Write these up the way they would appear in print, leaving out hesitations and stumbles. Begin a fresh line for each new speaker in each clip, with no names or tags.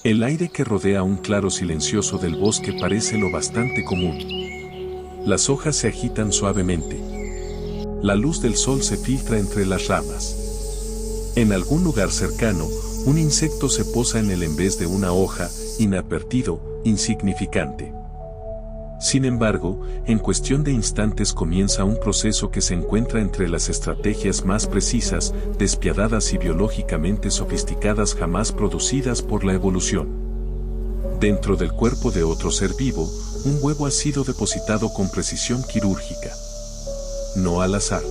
El aire que rodea un claro silencioso del bosque parece lo bastante común. Las hojas se agitan suavemente. La luz del sol se filtra entre las ramas. En algún lugar cercano, un insecto se posa en él en vez de una hoja, inadvertido, insignificante. Sin embargo, en cuestión de instantes comienza un proceso que se encuentra entre las estrategias más precisas, despiadadas y biológicamente sofisticadas jamás producidas por la evolución. Dentro del cuerpo de otro ser vivo, un huevo ha sido depositado con precisión quirúrgica. No al azar.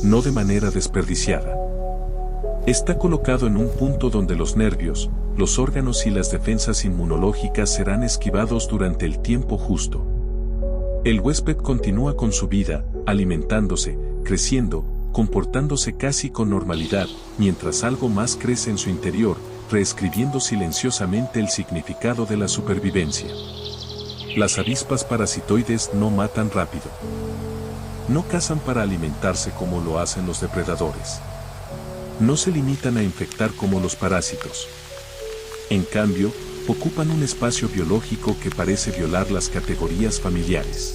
No de manera desperdiciada. Está colocado en un punto donde los nervios, los órganos y las defensas inmunológicas serán esquivados durante el tiempo justo. El huésped continúa con su vida, alimentándose, creciendo, comportándose casi con normalidad, mientras algo más crece en su interior, reescribiendo silenciosamente el significado de la supervivencia. Las avispas parasitoides no matan rápido. No cazan para alimentarse como lo hacen los depredadores. No se limitan a infectar como los parásitos. En cambio, ocupan un espacio biológico que parece violar las categorías familiares.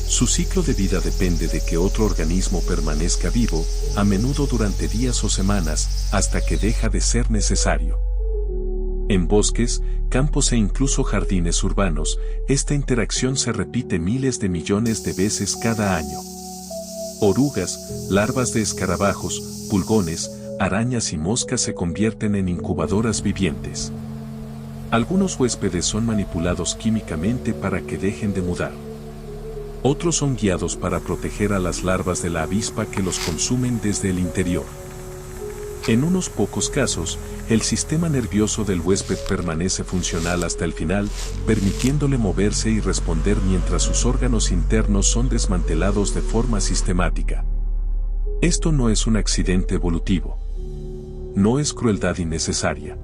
Su ciclo de vida depende de que otro organismo permanezca vivo, a menudo durante días o semanas, hasta que deja de ser necesario. En bosques, campos e incluso jardines urbanos, esta interacción se repite miles de millones de veces cada año. Orugas, larvas de escarabajos, pulgones, arañas y moscas se convierten en incubadoras vivientes. Algunos huéspedes son manipulados químicamente para que dejen de mudar. Otros son guiados para proteger a las larvas de la avispa que los consumen desde el interior. En unos pocos casos, el sistema nervioso del huésped permanece funcional hasta el final, permitiéndole moverse y responder mientras sus órganos internos son desmantelados de forma sistemática. Esto no es un accidente evolutivo. No es crueldad innecesaria.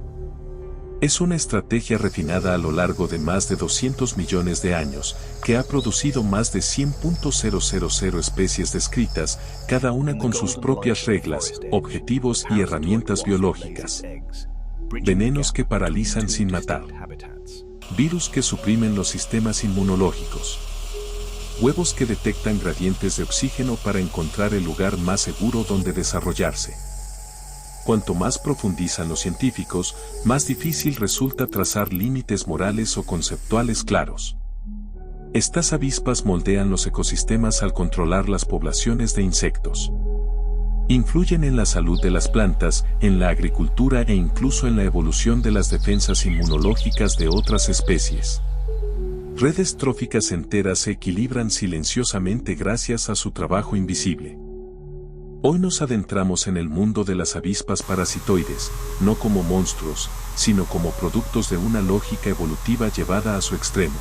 Es una estrategia refinada a lo largo de más de 200 millones de años, que ha producido más de 100.000 especies descritas, cada una con sus propias reglas, objetivos y herramientas biológicas. Venenos que paralizan sin matar. Virus que suprimen los sistemas inmunológicos. Huevos que detectan gradientes de oxígeno para encontrar el lugar más seguro donde desarrollarse. Cuanto más profundizan los científicos, más difícil resulta trazar límites morales o conceptuales claros. Estas avispas moldean los ecosistemas al controlar las poblaciones de insectos. Influyen en la salud de las plantas, en la agricultura e incluso en la evolución de las defensas inmunológicas de otras especies. Redes tróficas enteras se equilibran silenciosamente gracias a su trabajo invisible. Hoy nos adentramos en el mundo de las avispas parasitoides, no como monstruos, sino como productos de una lógica evolutiva llevada a su extremo.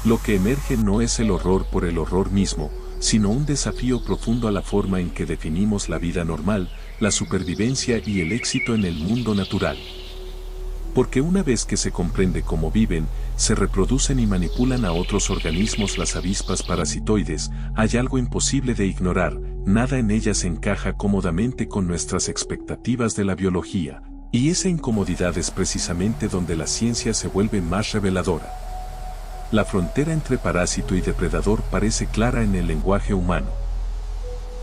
Lo que emerge no es el horror por el horror mismo, sino un desafío profundo a la forma en que definimos la vida normal, la supervivencia y el éxito en el mundo natural. Porque una vez que se comprende cómo viven, se reproducen y manipulan a otros organismos las avispas parasitoides, hay algo imposible de ignorar, nada en ellas encaja cómodamente con nuestras expectativas de la biología, y esa incomodidad es precisamente donde la ciencia se vuelve más reveladora. La frontera entre parásito y depredador parece clara en el lenguaje humano.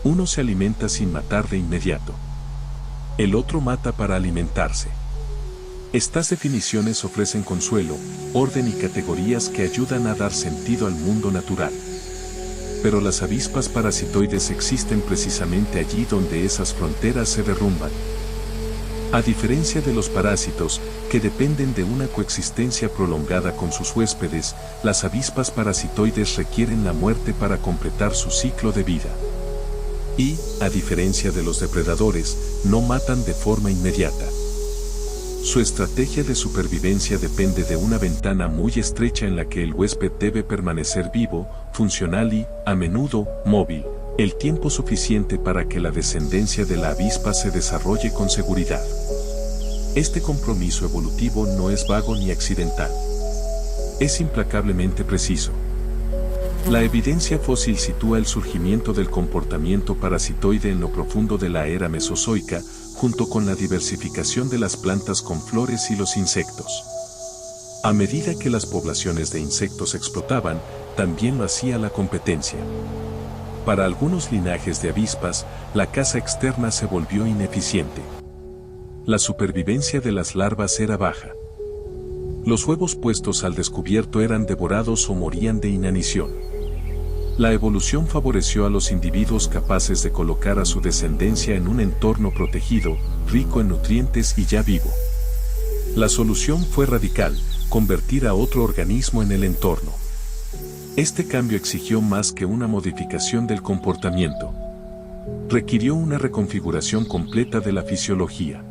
Uno se alimenta sin matar de inmediato. El otro mata para alimentarse. Estas definiciones ofrecen consuelo, orden y categorías que ayudan a dar sentido al mundo natural. Pero las avispas parasitoides existen precisamente allí donde esas fronteras se derrumban. A diferencia de los parásitos, que dependen de una coexistencia prolongada con sus huéspedes, las avispas parasitoides requieren la muerte para completar su ciclo de vida. Y, a diferencia de los depredadores, no matan de forma inmediata. Su estrategia de supervivencia depende de una ventana muy estrecha en la que el huésped debe permanecer vivo, funcional y, a menudo, móvil, el tiempo suficiente para que la descendencia de la avispa se desarrolle con seguridad. Este compromiso evolutivo no es vago ni accidental. Es implacablemente preciso. La evidencia fósil sitúa el surgimiento del comportamiento parasitoide en lo profundo de la era mesozoica, junto con la diversificación de las plantas con flores y los insectos. A medida que las poblaciones de insectos explotaban, también lo hacía la competencia. Para algunos linajes de avispas, la caza externa se volvió ineficiente. La supervivencia de las larvas era baja. Los huevos puestos al descubierto eran devorados o morían de inanición. La evolución favoreció a los individuos capaces de colocar a su descendencia en un entorno protegido, rico en nutrientes y ya vivo. La solución fue radical: convertir a otro organismo en el entorno. Este cambio exigió más que una modificación del comportamiento. Requirió una reconfiguración completa de la fisiología.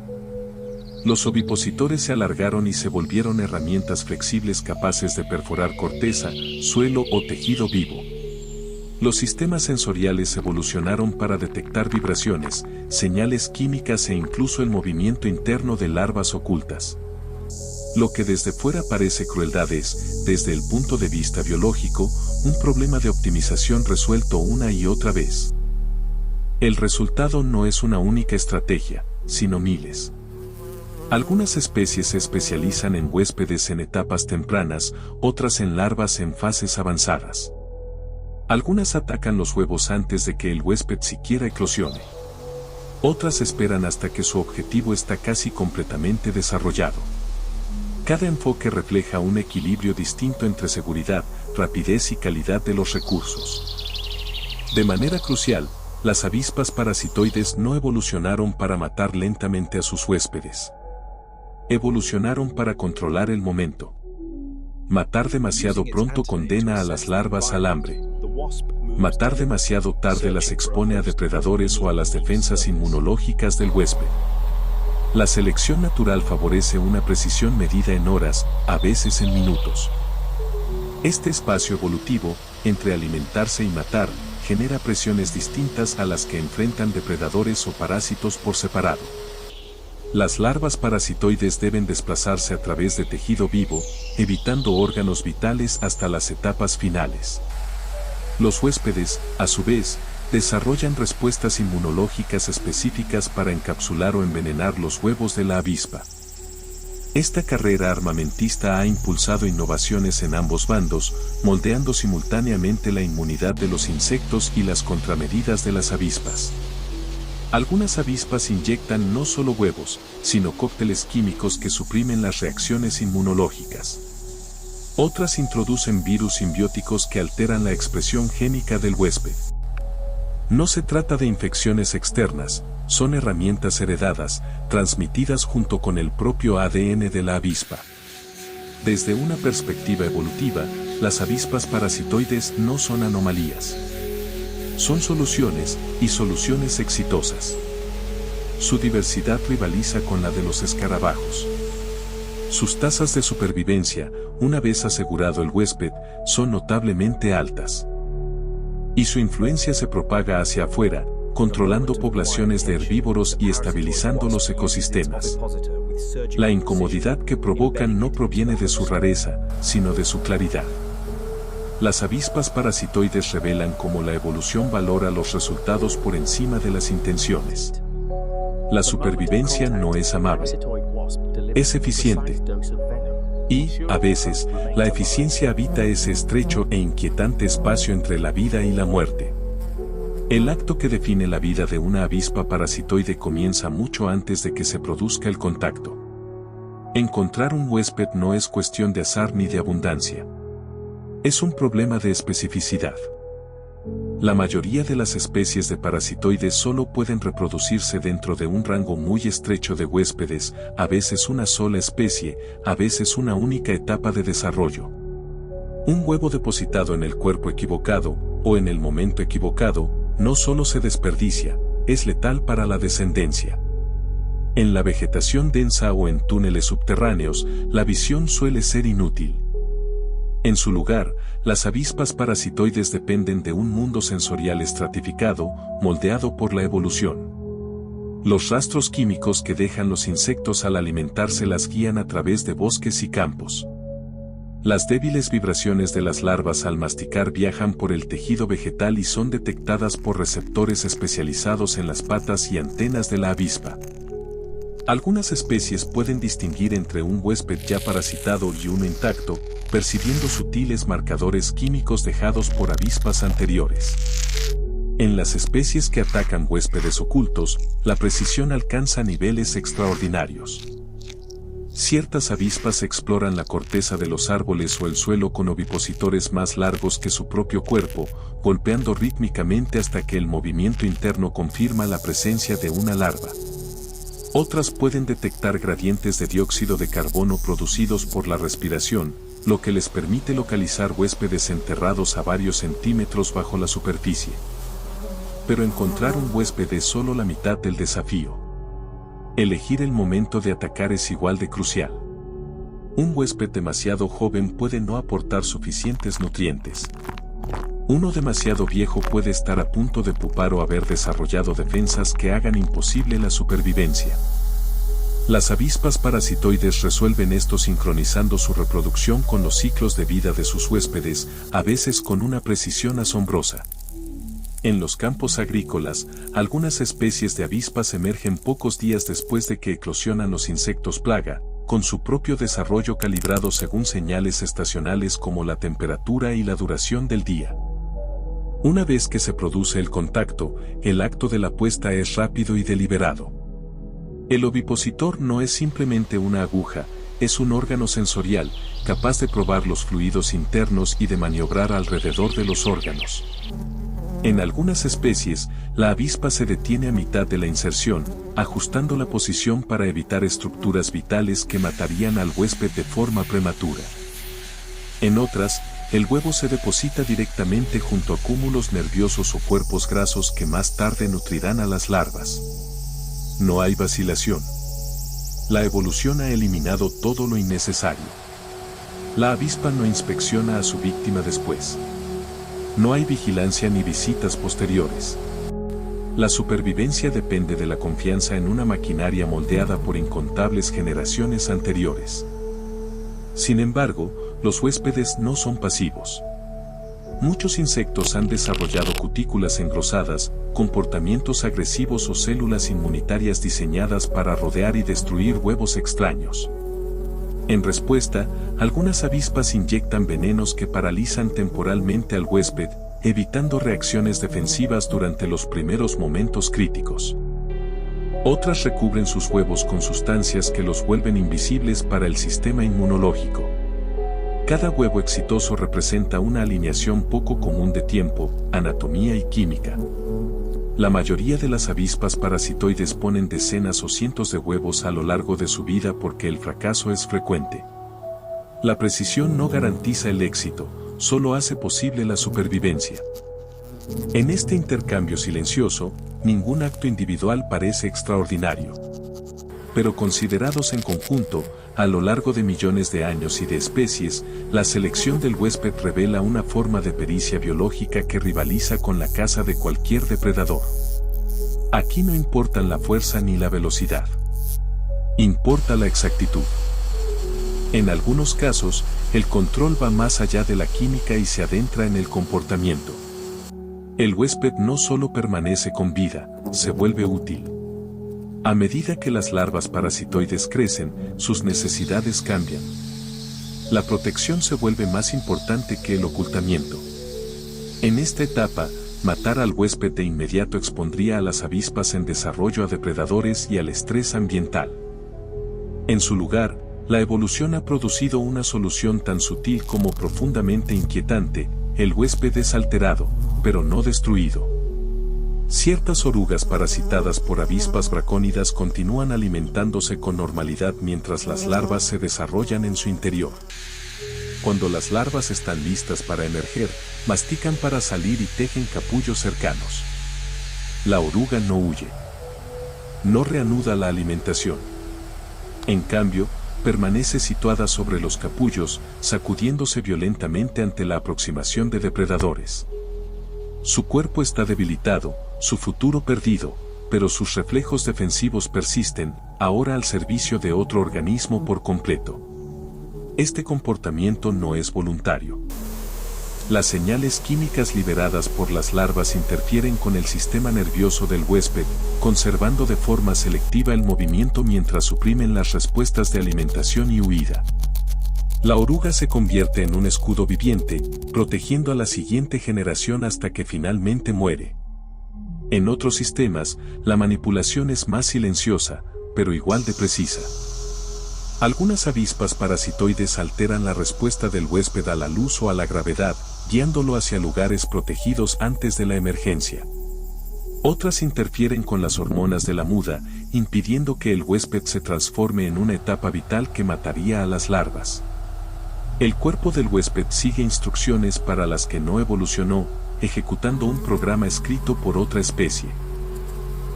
Los ovipositores se alargaron y se volvieron herramientas flexibles capaces de perforar corteza, suelo o tejido vivo. Los sistemas sensoriales evolucionaron para detectar vibraciones, señales químicas e incluso el movimiento interno de larvas ocultas. Lo que desde fuera parece crueldad es, desde el punto de vista biológico, un problema de optimización resuelto una y otra vez. El resultado no es una única estrategia, sino miles. Algunas especies se especializan en huéspedes en etapas tempranas, otras en larvas en fases avanzadas. Algunas atacan los huevos antes de que el huésped siquiera eclosione. Otras esperan hasta que su objetivo está casi completamente desarrollado. Cada enfoque refleja un equilibrio distinto entre seguridad, rapidez y calidad de los recursos. De manera crucial, las avispas parasitoides no evolucionaron para matar lentamente a sus huéspedes. Evolucionaron para controlar el momento. Matar demasiado pronto condena a las larvas al hambre. Matar demasiado tarde las expone a depredadores o a las defensas inmunológicas del huésped. La selección natural favorece una precisión medida en horas, a veces en minutos. Este espacio evolutivo, entre alimentarse y matar, genera presiones distintas a las que enfrentan depredadores o parásitos por separado. Las larvas parasitoides deben desplazarse a través de tejido vivo, evitando órganos vitales hasta las etapas finales. Los huéspedes, a su vez, desarrollan respuestas inmunológicas específicas para encapsular o envenenar los huevos de la avispa. Esta carrera armamentista ha impulsado innovaciones en ambos bandos, moldeando simultáneamente la inmunidad de los insectos y las contramedidas de las avispas. Algunas avispas inyectan no solo huevos, sino cócteles químicos que suprimen las reacciones inmunológicas. Otras introducen virus simbióticos que alteran la expresión génica del huésped. No se trata de infecciones externas, son herramientas heredadas, transmitidas junto con el propio ADN de la avispa. Desde una perspectiva evolutiva, las avispas parasitoides no son anomalías. Son soluciones, y soluciones exitosas. Su diversidad rivaliza con la de los escarabajos. Sus tasas de supervivencia, una vez asegurado el huésped, son notablemente altas. Y su influencia se propaga hacia afuera, controlando poblaciones de herbívoros y estabilizando los ecosistemas. La incomodidad que provocan no proviene de su rareza, sino de su claridad. Las avispas parasitoides revelan cómo la evolución valora los resultados por encima de las intenciones. La supervivencia no es amable. Es eficiente. Y, a veces, la eficiencia habita ese estrecho e inquietante espacio entre la vida y la muerte. El acto que define la vida de una avispa parasitoide comienza mucho antes de que se produzca el contacto. Encontrar un huésped no es cuestión de azar ni de abundancia. Es un problema de especificidad. La mayoría de las especies de parasitoides solo pueden reproducirse dentro de un rango muy estrecho de huéspedes, a veces una sola especie, a veces una única etapa de desarrollo. Un huevo depositado en el cuerpo equivocado, o en el momento equivocado, no solo se desperdicia, es letal para la descendencia. En la vegetación densa o en túneles subterráneos, la visión suele ser inútil. En su lugar, las avispas parasitoides dependen de un mundo sensorial estratificado, moldeado por la evolución. Los rastros químicos que dejan los insectos al alimentarse las guían a través de bosques y campos. Las débiles vibraciones de las larvas al masticar viajan por el tejido vegetal y son detectadas por receptores especializados en las patas y antenas de la avispa. Algunas especies pueden distinguir entre un huésped ya parasitado y uno intacto, percibiendo sutiles marcadores químicos dejados por avispas anteriores. En las especies que atacan huéspedes ocultos, la precisión alcanza niveles extraordinarios. Ciertas avispas exploran la corteza de los árboles o el suelo con ovipositores más largos que su propio cuerpo, golpeando rítmicamente hasta que el movimiento interno confirma la presencia de una larva. Otras pueden detectar gradientes de dióxido de carbono producidos por la respiración, lo que les permite localizar huéspedes enterrados a varios centímetros bajo la superficie. Pero encontrar un huésped es solo la mitad del desafío. Elegir el momento de atacar es igual de crucial. Un huésped demasiado joven puede no aportar suficientes nutrientes. Uno demasiado viejo puede estar a punto de pupar o haber desarrollado defensas que hagan imposible la supervivencia. Las avispas parasitoides resuelven esto sincronizando su reproducción con los ciclos de vida de sus huéspedes, a veces con una precisión asombrosa. En los campos agrícolas, algunas especies de avispas emergen pocos días después de que eclosionan los insectos plaga, con su propio desarrollo calibrado según señales estacionales como la temperatura y la duración del día. Una vez que se produce el contacto, el acto de la puesta es rápido y deliberado. El ovipositor no es simplemente una aguja, es un órgano sensorial, capaz de probar los fluidos internos y de maniobrar alrededor de los órganos. En algunas especies, la avispa se detiene a mitad de la inserción, ajustando la posición para evitar estructuras vitales que matarían al huésped de forma prematura. En otras, el huevo se deposita directamente junto a cúmulos nerviosos o cuerpos grasos que más tarde nutrirán a las larvas. No hay vacilación. La evolución ha eliminado todo lo innecesario. La avispa no inspecciona a su víctima después. No hay vigilancia ni visitas posteriores. La supervivencia depende de la confianza en una maquinaria moldeada por incontables generaciones anteriores. Sin embargo, los huéspedes no son pasivos. Muchos insectos han desarrollado cutículas engrosadas, comportamientos agresivos o células inmunitarias diseñadas para rodear y destruir huevos extraños. En respuesta, algunas avispas inyectan venenos que paralizan temporalmente al huésped, evitando reacciones defensivas durante los primeros momentos críticos. Otras recubren sus huevos con sustancias que los vuelven invisibles para el sistema inmunológico. Cada huevo exitoso representa una alineación poco común de tiempo, anatomía y química. La mayoría de las avispas parasitoides ponen decenas o cientos de huevos a lo largo de su vida porque el fracaso es frecuente. La precisión no garantiza el éxito, solo hace posible la supervivencia. En este intercambio silencioso, ningún acto individual parece extraordinario. Pero considerados en conjunto, a lo largo de millones de años y de especies, la selección del huésped revela una forma de pericia biológica que rivaliza con la caza de cualquier depredador. Aquí no importan la fuerza ni la velocidad. Importa la exactitud. En algunos casos, el control va más allá de la química y se adentra en el comportamiento. El huésped no solo permanece con vida, se vuelve útil. A medida que las larvas parasitoides crecen, sus necesidades cambian. La protección se vuelve más importante que el ocultamiento. En esta etapa, matar al huésped de inmediato expondría a las avispas en desarrollo a depredadores y al estrés ambiental. En su lugar, la evolución ha producido una solución tan sutil como profundamente inquietante: el huésped es alterado, pero no destruido. Ciertas orugas parasitadas por avispas bracónidas continúan alimentándose con normalidad mientras las larvas se desarrollan en su interior. Cuando las larvas están listas para emerger, mastican para salir y tejen capullos cercanos. La oruga no huye. No reanuda la alimentación. En cambio, permanece situada sobre los capullos, sacudiéndose violentamente ante la aproximación de depredadores. Su cuerpo está debilitado, su futuro perdido, pero sus reflejos defensivos persisten, ahora al servicio de otro organismo por completo. Este comportamiento no es voluntario. Las señales químicas liberadas por las larvas interfieren con el sistema nervioso del huésped, conservando de forma selectiva el movimiento mientras suprimen las respuestas de alimentación y huida. La oruga se convierte en un escudo viviente, protegiendo a la siguiente generación hasta que finalmente muere. En otros sistemas, la manipulación es más silenciosa, pero igual de precisa. Algunas avispas parasitoides alteran la respuesta del huésped a la luz o a la gravedad, guiándolo hacia lugares protegidos antes de la emergencia. Otras interfieren con las hormonas de la muda, impidiendo que el huésped se transforme en una etapa vital que mataría a las larvas. El cuerpo del huésped sigue instrucciones para las que no evolucionó, ejecutando un programa escrito por otra especie.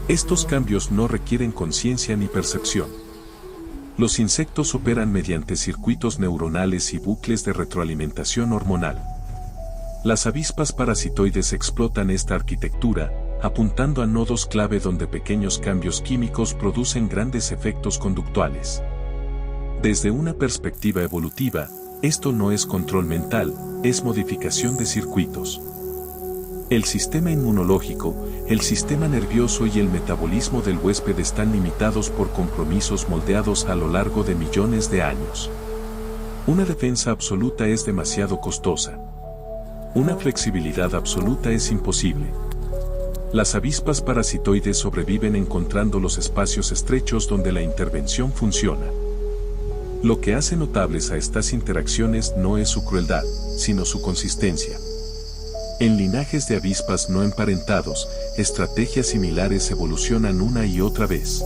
Estos cambios no requieren conciencia ni percepción. Los insectos operan mediante circuitos neuronales y bucles de retroalimentación hormonal. Las avispas parasitoides explotan esta arquitectura, apuntando a nodos clave donde pequeños cambios químicos producen grandes efectos conductuales. Desde una perspectiva evolutiva, esto no es control mental, es modificación de circuitos. El sistema inmunológico, el sistema nervioso y el metabolismo del huésped están limitados por compromisos moldeados a lo largo de millones de años. Una defensa absoluta es demasiado costosa. Una flexibilidad absoluta es imposible. Las avispas parasitoides sobreviven encontrando los espacios estrechos donde la intervención funciona. Lo que hace notables a estas interacciones no es su crueldad, sino su consistencia. En linajes de avispas no emparentados, estrategias similares evolucionan una y otra vez.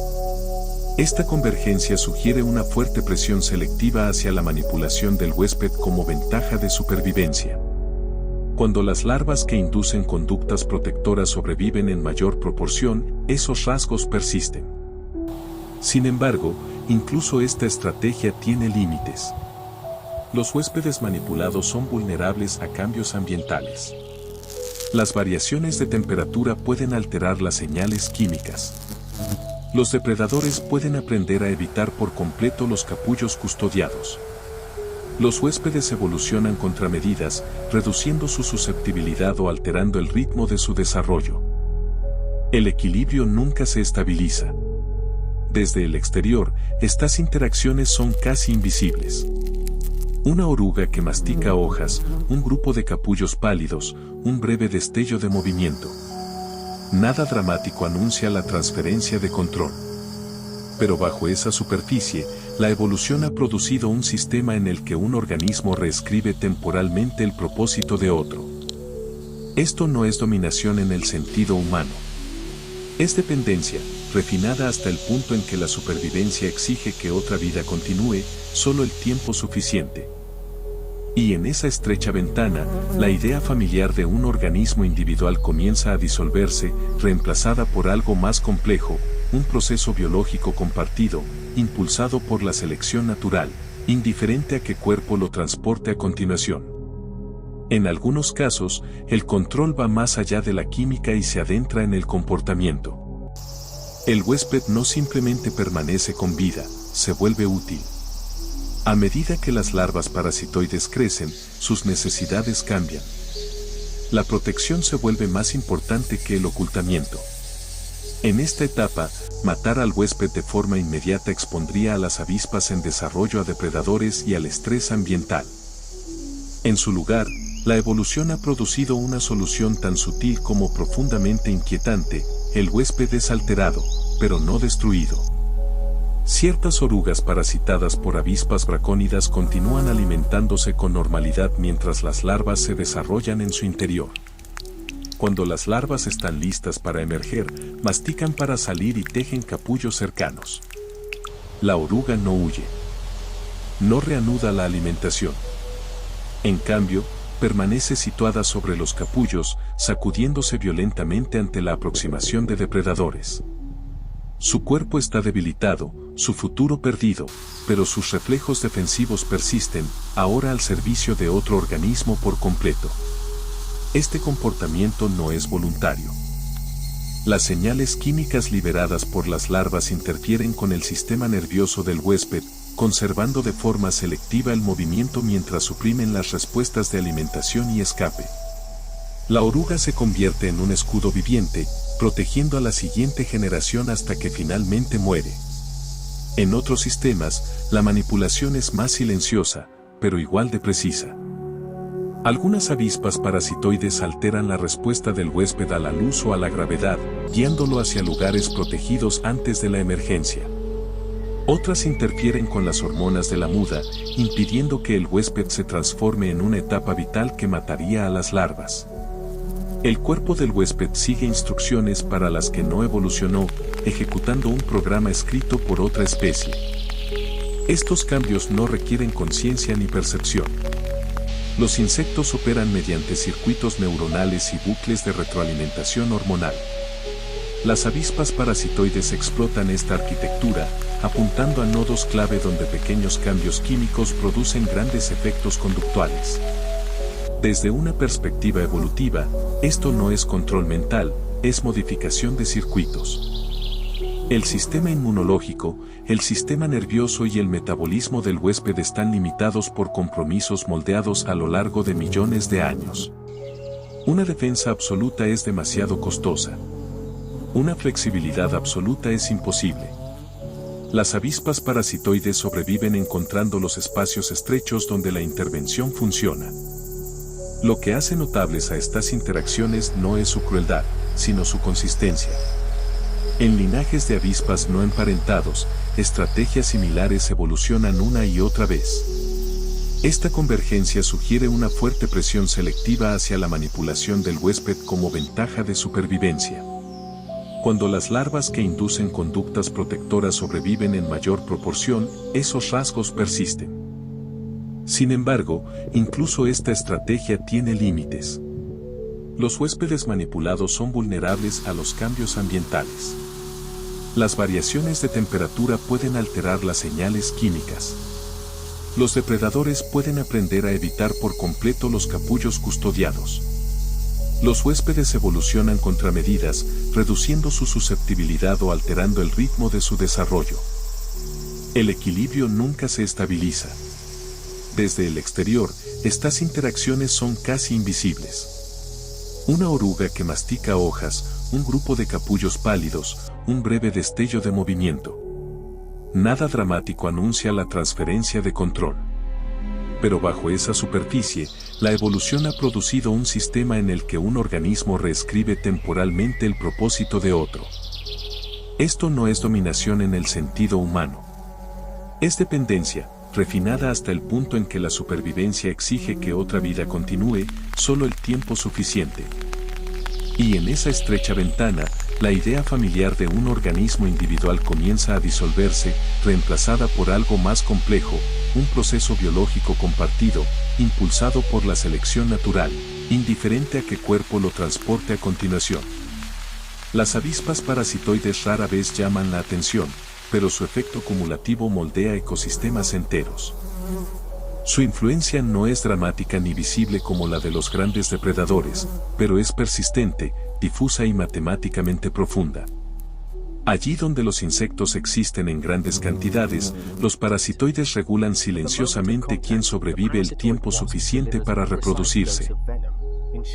Esta convergencia sugiere una fuerte presión selectiva hacia la manipulación del huésped como ventaja de supervivencia. Cuando las larvas que inducen conductas protectoras sobreviven en mayor proporción, esos rasgos persisten. Sin embargo, incluso esta estrategia tiene límites. Los huéspedes manipulados son vulnerables a cambios ambientales. Las variaciones de temperatura pueden alterar las señales químicas. Los depredadores pueden aprender a evitar por completo los capullos custodiados. Los huéspedes evolucionan contramedidas, reduciendo su susceptibilidad o alterando el ritmo de su desarrollo. El equilibrio nunca se estabiliza. Desde el exterior, estas interacciones son casi invisibles. Una oruga que mastica hojas, un grupo de capullos pálidos, un breve destello de movimiento. Nada dramático anuncia la transferencia de control. Pero bajo esa superficie, la evolución ha producido un sistema en el que un organismo reescribe temporalmente el propósito de otro. Esto no es dominación en el sentido humano. Es dependencia, refinada hasta el punto en que la supervivencia exige que otra vida continúe, solo el tiempo suficiente. Y en esa estrecha ventana, la idea familiar de un organismo individual comienza a disolverse, reemplazada por algo más complejo, un proceso biológico compartido, impulsado por la selección natural, indiferente a qué cuerpo lo transporte a continuación. En algunos casos, el control va más allá de la química y se adentra en el comportamiento. El huésped no simplemente permanece con vida, se vuelve útil. A medida que las larvas parasitoides crecen, sus necesidades cambian. La protección se vuelve más importante que el ocultamiento. En esta etapa, matar al huésped de forma inmediata expondría a las avispas en desarrollo a depredadores y al estrés ambiental. En su lugar, la evolución ha producido una solución tan sutil como profundamente inquietante: el huésped es alterado, pero no destruido. Ciertas orugas parasitadas por avispas bracónidas continúan alimentándose con normalidad mientras las larvas se desarrollan en su interior. Cuando las larvas están listas para emerger, mastican para salir y tejen capullos cercanos. La oruga no huye. No reanuda la alimentación. En cambio, permanece situada sobre los capullos, sacudiéndose violentamente ante la aproximación de depredadores. Su cuerpo está debilitado, su futuro perdido, pero sus reflejos defensivos persisten, ahora al servicio de otro organismo por completo. Este comportamiento no es voluntario. Las señales químicas liberadas por las larvas interfieren con el sistema nervioso del huésped, conservando de forma selectiva el movimiento mientras suprimen las respuestas de alimentación y escape. La oruga se convierte en un escudo viviente, protegiendo a la siguiente generación hasta que finalmente muere. En otros sistemas, la manipulación es más silenciosa, pero igual de precisa. Algunas avispas parasitoides alteran la respuesta del huésped a la luz o a la gravedad, guiándolo hacia lugares protegidos antes de la emergencia. Otras interfieren con las hormonas de la muda, impidiendo que el huésped se transforme en una etapa vital que mataría a las larvas. El cuerpo del huésped sigue instrucciones para las que no evolucionó, ejecutando un programa escrito por otra especie. Estos cambios no requieren conciencia ni percepción. Los insectos operan mediante circuitos neuronales y bucles de retroalimentación hormonal. Las avispas parasitoides explotan esta arquitectura, apuntando a nodos clave donde pequeños cambios químicos producen grandes efectos conductuales. Desde una perspectiva evolutiva, esto no es control mental, es modificación de circuitos. El sistema inmunológico, el sistema nervioso y el metabolismo del huésped están limitados por compromisos moldeados a lo largo de millones de años. Una defensa absoluta es demasiado costosa. Una flexibilidad absoluta es imposible. Las avispas parasitoides sobreviven encontrando los espacios estrechos donde la intervención funciona. Lo que hace notables a estas interacciones no es su crueldad, sino su consistencia. En linajes de avispas no emparentados, estrategias similares evolucionan una y otra vez. Esta convergencia sugiere una fuerte presión selectiva hacia la manipulación del huésped como ventaja de supervivencia. Cuando las larvas que inducen conductas protectoras sobreviven en mayor proporción, esos rasgos persisten. Sin embargo, incluso esta estrategia tiene límites. Los huéspedes manipulados son vulnerables a los cambios ambientales. Las variaciones de temperatura pueden alterar las señales químicas. Los depredadores pueden aprender a evitar por completo los capullos custodiados. Los huéspedes evolucionan contramedidas, reduciendo su susceptibilidad o alterando el ritmo de su desarrollo. El equilibrio nunca se estabiliza. Desde el exterior, estas interacciones son casi invisibles. Una oruga que mastica hojas, un grupo de capullos pálidos, un breve destello de movimiento. Nada dramático anuncia la transferencia de control. Pero bajo esa superficie, la evolución ha producido un sistema en el que un organismo reescribe temporalmente el propósito de otro. Esto no es dominación en el sentido humano. Es dependencia, refinada hasta el punto en que la supervivencia exige que otra vida continúe, solo el tiempo suficiente. Y en esa estrecha ventana, la idea familiar de un organismo individual comienza a disolverse, reemplazada por algo más complejo, un proceso biológico compartido, impulsado por la selección natural, indiferente a qué cuerpo lo transporte a continuación. Las avispas parasitoides rara vez llaman la atención, pero su efecto cumulativo moldea ecosistemas enteros. Su influencia no es dramática ni visible como la de los grandes depredadores, pero es persistente, difusa y matemáticamente profunda. Allí donde los insectos existen en grandes cantidades, los parasitoides regulan silenciosamente quién sobrevive el tiempo suficiente para reproducirse.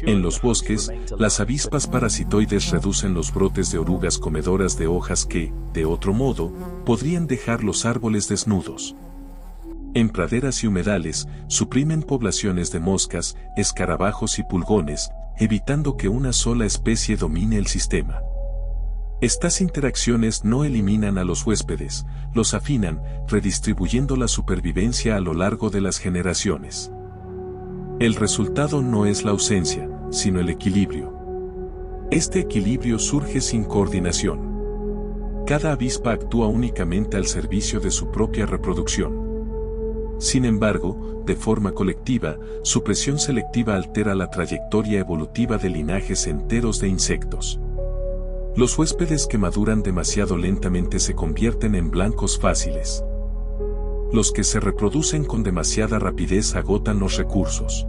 En los bosques, las avispas parasitoides reducen los brotes de orugas comedoras de hojas que, de otro modo, podrían dejar los árboles desnudos. En praderas y humedales, suprimen poblaciones de moscas, escarabajos y pulgones, evitando que una sola especie domine el sistema. Estas interacciones no eliminan a los huéspedes, los afinan, redistribuyendo la supervivencia a lo largo de las generaciones. El resultado no es la ausencia, sino el equilibrio. Este equilibrio surge sin coordinación. Cada avispa actúa únicamente al servicio de su propia reproducción. Sin embargo, de forma colectiva, su presión selectiva altera la trayectoria evolutiva de linajes enteros de insectos. Los huéspedes que maduran demasiado lentamente se convierten en blancos fáciles. Los que se reproducen con demasiada rapidez agotan los recursos.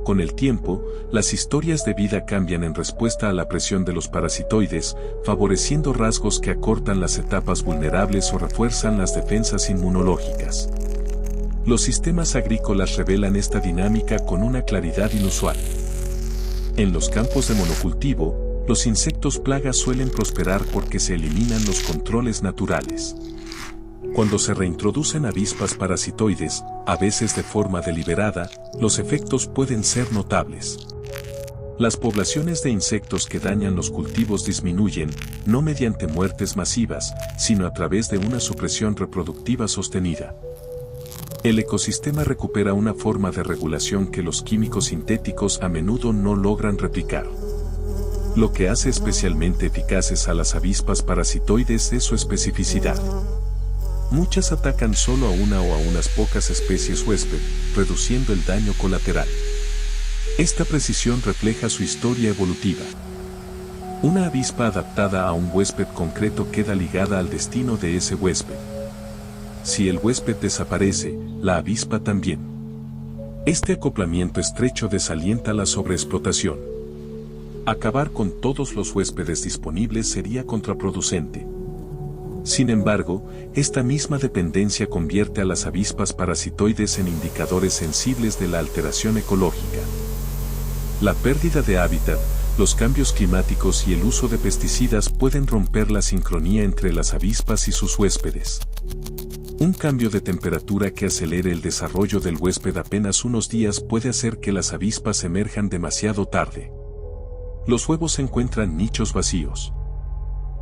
Con el tiempo, las historias de vida cambian en respuesta a la presión de los parasitoides, favoreciendo rasgos que acortan las etapas vulnerables o refuerzan las defensas inmunológicas. Los sistemas agrícolas revelan esta dinámica con una claridad inusual. En los campos de monocultivo, los insectos plagas suelen prosperar porque se eliminan los controles naturales. Cuando se reintroducen avispas parasitoides, a veces de forma deliberada, los efectos pueden ser notables. Las poblaciones de insectos que dañan los cultivos disminuyen, no mediante muertes masivas, sino a través de una supresión reproductiva sostenida. El ecosistema recupera una forma de regulación que los químicos sintéticos a menudo no logran replicar. Lo que hace especialmente eficaces a las avispas parasitoides es su especificidad. Muchas atacan solo a una o a unas pocas especies huésped, reduciendo el daño colateral. Esta precisión refleja su historia evolutiva. Una avispa adaptada a un huésped concreto queda ligada al destino de ese huésped. Si el huésped desaparece, la avispa también. Este acoplamiento estrecho desalienta la sobreexplotación. Acabar con todos los huéspedes disponibles sería contraproducente. Sin embargo, esta misma dependencia convierte a las avispas parasitoides en indicadores sensibles de la alteración ecológica. La pérdida de hábitat, los cambios climáticos y el uso de pesticidas pueden romper la sincronía entre las avispas y sus huéspedes. Un cambio de temperatura que acelere el desarrollo del huésped apenas unos días puede hacer que las avispas emerjan demasiado tarde. Los huevos encuentran nichos vacíos.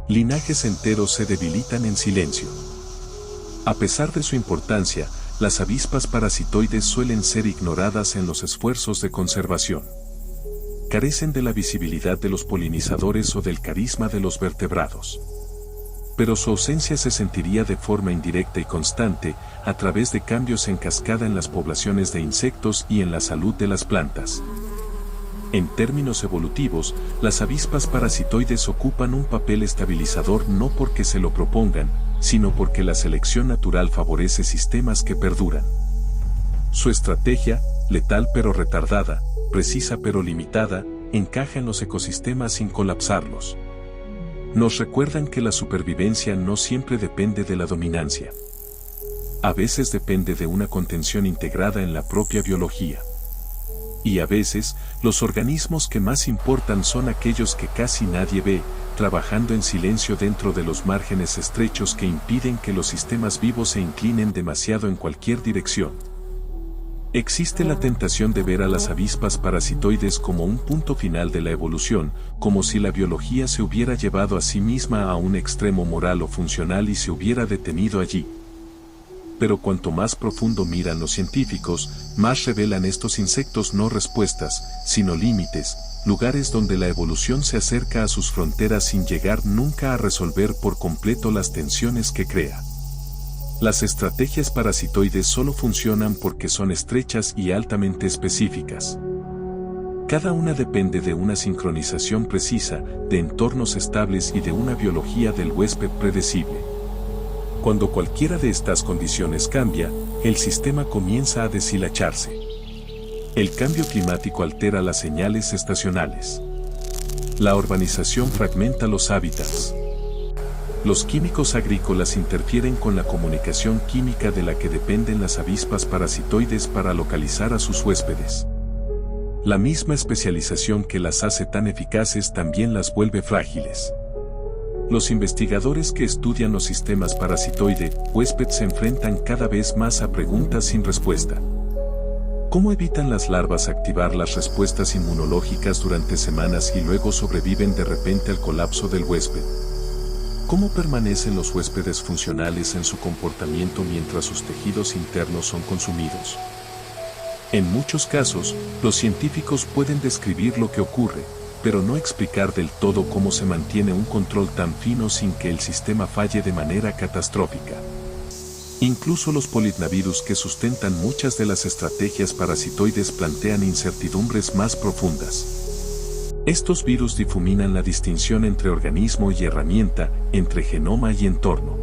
Linajes enteros se debilitan en silencio. A pesar de su importancia, las avispas parasitoides suelen ser ignoradas en los esfuerzos de conservación. Carecen de la visibilidad de los polinizadores o del carisma de los vertebrados. Pero su ausencia se sentiría de forma indirecta y constante, a través de cambios en cascada en las poblaciones de insectos y en la salud de las plantas. En términos evolutivos, las avispas parasitoides ocupan un papel estabilizador no porque se lo propongan, sino porque la selección natural favorece sistemas que perduran. Su estrategia, letal pero retardada, precisa pero limitada, encaja en los ecosistemas sin colapsarlos. Nos recuerdan que la supervivencia no siempre depende de la dominancia. A veces depende de una contención integrada en la propia biología. Y a veces, los organismos que más importan son aquellos que casi nadie ve, trabajando en silencio dentro de los márgenes estrechos que impiden que los sistemas vivos se inclinen demasiado en cualquier dirección. Existe la tentación de ver a las avispas parasitoides como un punto final de la evolución, como si la biología se hubiera llevado a sí misma a un extremo moral o funcional y se hubiera detenido allí. Pero cuanto más profundo miran los científicos, más revelan estos insectos no respuestas, sino límites, lugares donde la evolución se acerca a sus fronteras sin llegar nunca a resolver por completo las tensiones que crea. Las estrategias parasitoides solo funcionan porque son estrechas y altamente específicas. Cada una depende de una sincronización precisa, de entornos estables y de una biología del huésped predecible. Cuando cualquiera de estas condiciones cambia, el sistema comienza a deshilacharse. El cambio climático altera las señales estacionales. La urbanización fragmenta los hábitats. Los químicos agrícolas interfieren con la comunicación química de la que dependen las avispas parasitoides para localizar a sus huéspedes. La misma especialización que las hace tan eficaces también las vuelve frágiles. Los investigadores que estudian los sistemas parasitoide-huésped se enfrentan cada vez más a preguntas sin respuesta. ¿Cómo evitan las larvas activar las respuestas inmunológicas durante semanas y luego sobreviven de repente al colapso del huésped? ¿Cómo permanecen los huéspedes funcionales en su comportamiento mientras sus tejidos internos son consumidos? En muchos casos, los científicos pueden describir lo que ocurre, pero no explicar del todo cómo se mantiene un control tan fino sin que el sistema falle de manera catastrófica. Incluso los polidnavirus que sustentan muchas de las estrategias parasitoides plantean incertidumbres más profundas. Estos virus difuminan la distinción entre organismo y herramienta, entre genoma y entorno.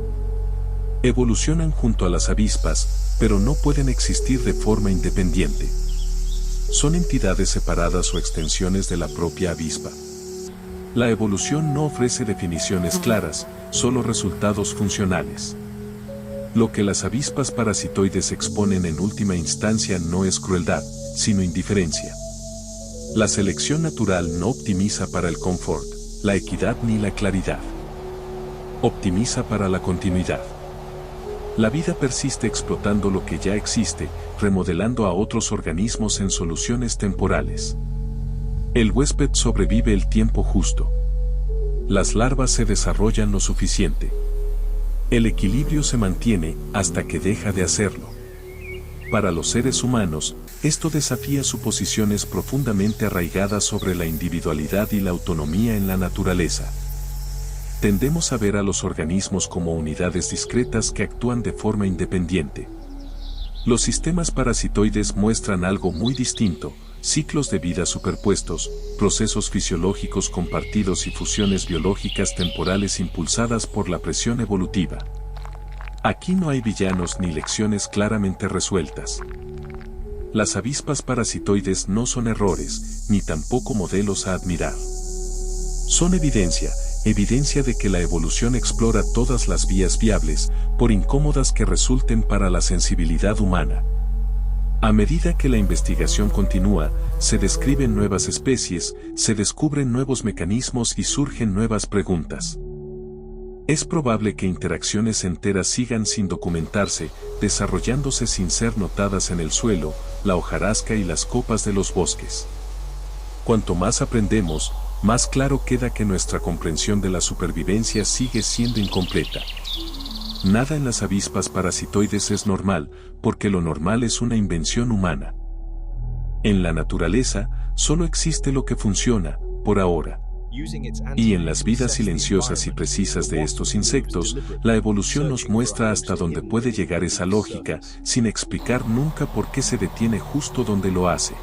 Evolucionan junto a las avispas, pero no pueden existir de forma independiente. son entidades separadas o extensiones de la propia avispa. La evolución no ofrece definiciones claras, solo resultados funcionales. Lo que las avispas parasitoides exponen en última instancia no es crueldad, sino indiferencia. La selección natural no optimiza para el confort, la equidad ni la claridad. Optimiza para la continuidad. La vida persiste explotando lo que ya existe, remodelando a otros organismos en soluciones temporales. El huésped sobrevive el tiempo justo. Las larvas se desarrollan lo suficiente. El equilibrio se mantiene hasta que deja de hacerlo. Para los seres humanos, esto desafía suposiciones profundamente arraigadas sobre la individualidad y la autonomía en la naturaleza. Tendemos a ver a los organismos como unidades discretas que actúan de forma independiente. Los sistemas parasitoides muestran algo muy distinto: ciclos de vida superpuestos, procesos fisiológicos compartidos y fusiones biológicas temporales impulsadas por la presión evolutiva. Aquí no hay villanos ni lecciones claramente resueltas. Las avispas parasitoides no son errores, ni tampoco modelos a admirar. Son evidencia de que la evolución explora todas las vías viables, por incómodas que resulten para la sensibilidad humana. A medida que la investigación continúa, se describen nuevas especies, se descubren nuevos mecanismos y surgen nuevas preguntas. Es probable que interacciones enteras sigan sin documentarse, desarrollándose sin ser notadas en el suelo, la hojarasca y las copas de los bosques. Cuanto más aprendemos, más claro queda que nuestra comprensión de la supervivencia sigue siendo incompleta. Nada en las avispas parasitoides es normal, porque lo normal es una invención humana. En la naturaleza, solo existe lo que funciona, por ahora. Y en las vidas silenciosas y precisas de estos insectos, la evolución nos muestra hasta dónde puede llegar esa lógica, sin explicar nunca por qué se detiene justo donde lo hace.